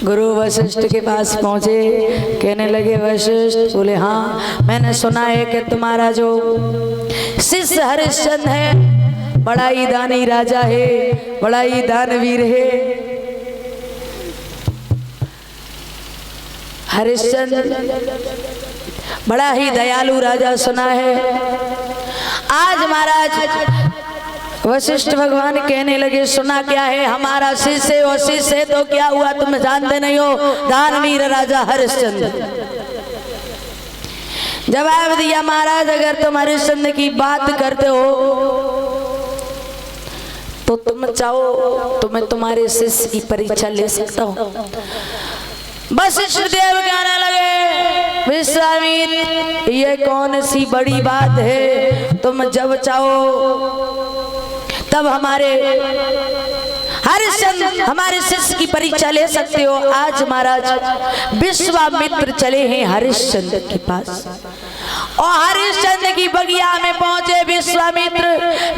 गुरु वशिष्ठ के पास पहुंचे, कहने लगे वशिष्ठ, बोले हाँ मैंने सुना है कि तुम्हारा जो शिष्य हरिश्चंद्र है बड़ा ही दानी राजा है, बड़ा ही दानवीर है। हरिश्चंद्र बड़ा ही दयालु राजा सुना है। आज महाराज वशिष्ठ भगवान कहने लगे सुना क्या है, हमारा शिष्य और शिष्य तो क्या हुआ तुम जानते नहीं हो, दानवीर राजा हरिश्चंद्र। जवाब दिया महाराज अगर तुम हरिश्चंद्र की बात करते हो तो तुम चाहो तो मैं तुम्हारे शिष्य की परीक्षा ले सकता हूँ। वशिष्ठ देव कहने लगे विश्वामित्र ये कौन सी बड़ी बात है, तुम जब चाहो तब हमारे हरिश्चंद्र हमारे शिष्य की परीक्षा ले सकते हो। आज महाराज विश्वामित्र चले हैं हरिश्चंद्र के पास और हरिश्चंद्र की बगिया में पहुंचे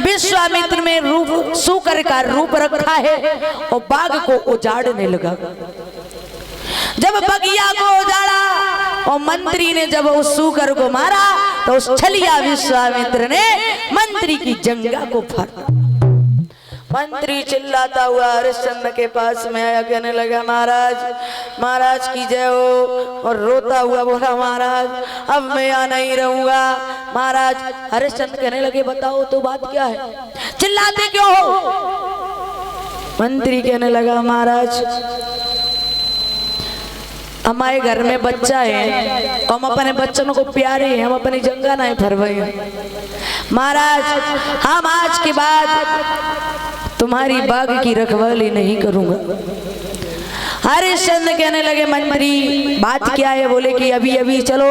विश्वामित्र में रूप सूकर का रूप रखा है और बाघ को उजाड़ने लगा। जब बगिया को उजाड़ा और मंत्री ने जब उस सूकर को मारा तो उस छलिया विश्वामित्र ने मंत्री की जंघा को फाड़ा। मंत्री चिल्लाता हुआ हरिश्चंद्र के पास में आया, कहने लगा महाराज की जय हो, और रोता हुआ बोला महाराज अब मैं यहाँ नहीं रहूंगा। महाराज हरिश्चंद्र कहने लगे बताओ तो बात क्या है, चिल्लाते क्यों हो? मंत्री कहने लगा महाराज हमारे घर में बच्चा है, हम अपने बच्चों को प्यारे हैं, हम अपनी जंगा नहीं फरवाए। महाराज हम आज के बाद तुम्हारी बाघ की रखवाली नहीं करूंगा। हरिश्चंद्र कहने लगे मंत्री बात क्या है? बोले कि अभी अभी चलो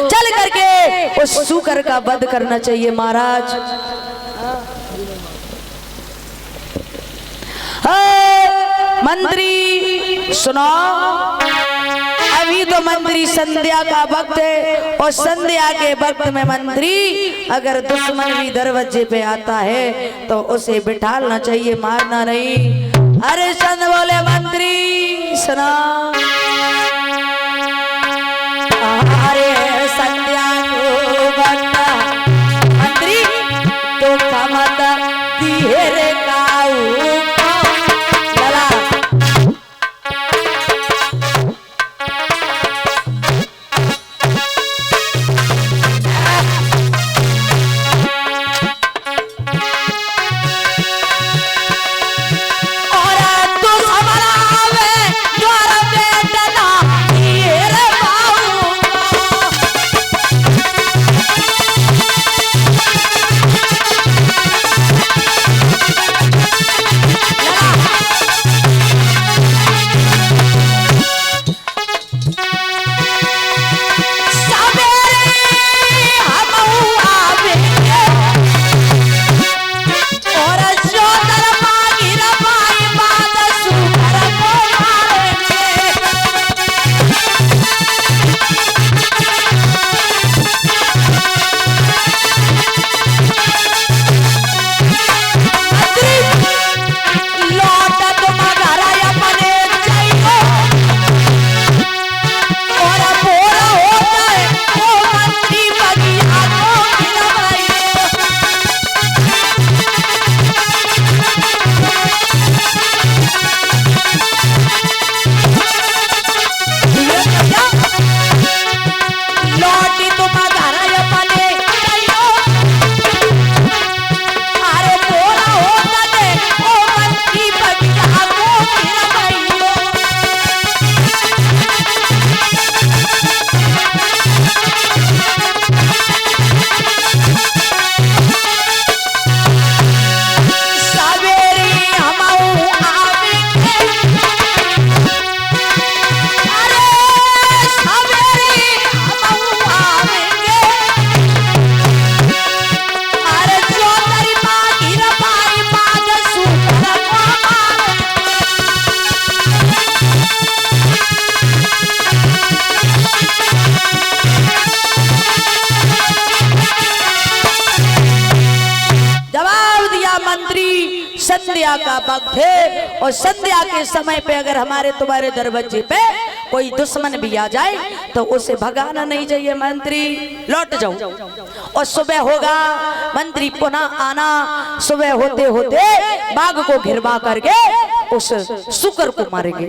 चल करके उस सूकर का वध करना चाहिए। महाराज मंत्री सुनो, अभी तो मंत्री संध्या का वक्त है और संध्या के वक्त में मंत्री अगर दुश्मन भी दरवाजे पे आता है तो उसे बिठालना चाहिए, मारना नहीं। हरिश्चंद्र बोले मंत्री सुना, अरे संध्या को वक्त मंत्री तो कमत धीरे काऊ संध्या का वक्त है और संध्या के समय पे अगर हमारे तुम्हारे दरवाजे पे कोई दुश्मन भी आ जाए तो उसे भगाना नहीं चाहिए। मंत्री लौट जाओ और सुबह होगा मंत्री पुनः आना। सुबह होते होते बाघ को घिरवा करके उस शुकर को मारेंगे।